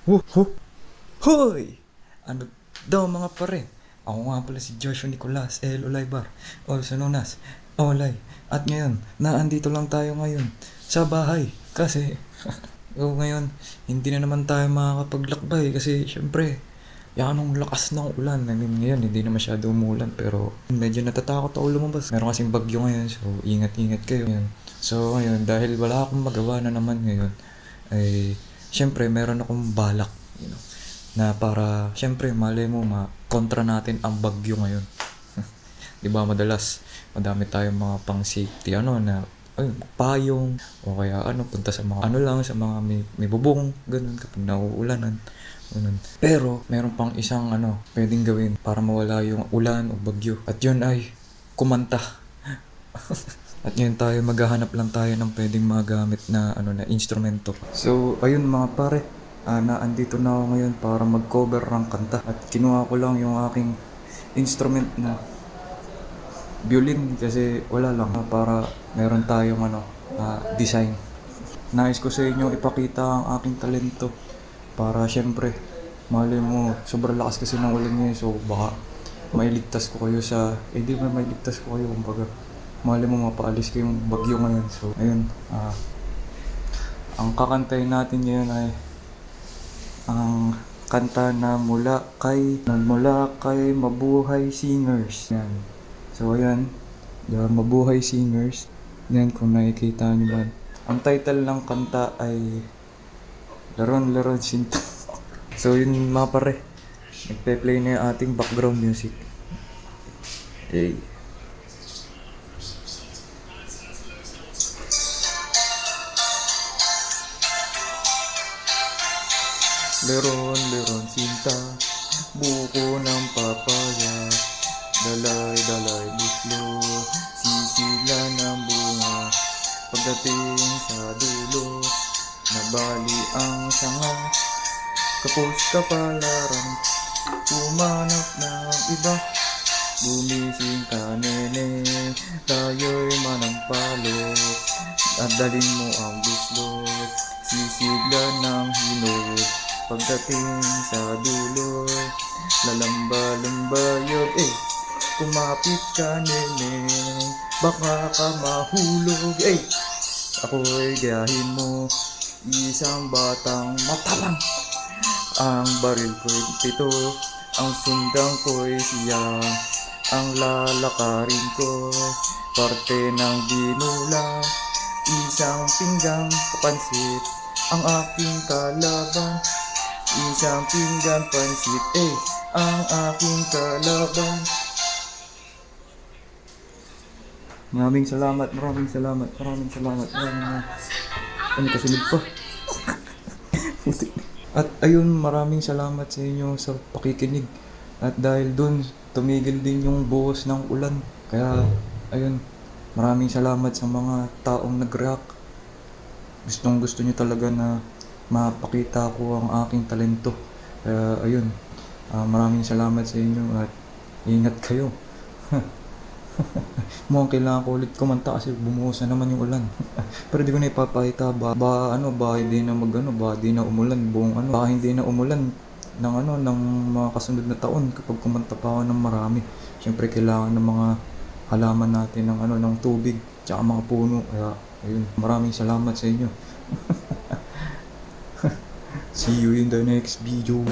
Hoy! Ano daw mga pare? Ako nga pala si Joshua Nicolas L. Olaybar, also known as Olay. At ngayon, naandito lang tayo ngayon sa bahay kasi ngayon, hindi na naman tayo makakapaglakbay kasi syempre, yan ang lakas ng ulan. I mean, ngayon, hindi na masyado umulan pero medyo natatakot ako lumabas. Meron kasing bagyo ngayon, so ingat-ingat kayo. Yan. So ngayon, dahil wala akong magawa na naman ngayon, ay syempre meron akong balak, na para syempre malay mo kontra natin ang bagyo ngayon. 'Di ba madalas madami tayong mga pang safety na payong o kaya punta sa mga lang sa mga may bubong ganun kapag nauulanan ganun. Pero meron pang isang pwedeng gawin para mawala yung ulan o bagyo at yun ay kumanta. At ngayon tayo maghahanap lang tayo ng pwedeng magamit na na instrumento. So ayun mga pare, andito na ako ngayon para mag-cover ng kanta at kinuha ko lang yung aking instrument na violin kasi wala lang para meron tayong design. Nais ko sa inyo ipakita ang aking talento para syempre malay mo sobrang lakas kasi ng ulan ngayon, so baka mailigtas ko kayo di ba mailigtas ko kayo kumbaga malay mo mapaalis kayong bagyo ngayon. So ayun, ang kakantayin natin ngayon ay ang kanta na mula kay Mabuhay Singers. Yan. So ayan, Mabuhay Singers. Yan kung nakikita nyo ba. Ang title ng kanta ay Laron Sinta. So yun mga pare, nagpe-play na yung ating background music. Hey. Leron sinta, buko ng papaya, dalay buslo, sisila ng bunga. Pagdating sa dulo, nabali ang sanga, kapos kapalaran, umanap ng iba. Gumising ka nene, tayo'y manampalo, at dalhin mo ang buslot, sisigla ng hinod. Pagdating sa dulo, lalamba-lambayog, kumapit ka nene, baka ka mahulog, ako'y gayahin mo, isang batang matapang. Ang baril ko'y pito, ang sundang ko'y siyang, ang lalakarin ko, parte ng binulang, isang pinggang kapansit, ang aking kalaban. Isang pinggan pansit, ang aking kalaban. Maraming salamat. Kasunod pa. At ayun, maraming salamat sa inyo sa pakikinig. At dahil dun, tumigil din yung buhos ng ulan. Kaya, ayun, maraming salamat sa mga taong nag-react. Gustong gusto nyo talaga na mapakita ko ang aking talento. Kaya ayun, maraming salamat sa inyo at ingat kayo. Mukhang kailangan ko ulit kumanta kasi bumuhos na naman yung ulan. Pero di ko na ipapakita ba hindi na di na umulan baka hindi na umulan ng mga kasunod na taon kapag kumanta pa ako ng marami. Siyempre kailangan ng mga halaman natin ng tubig tsaka mga puno. Kaya ayun, maraming salamat sa inyo. See you in the next video.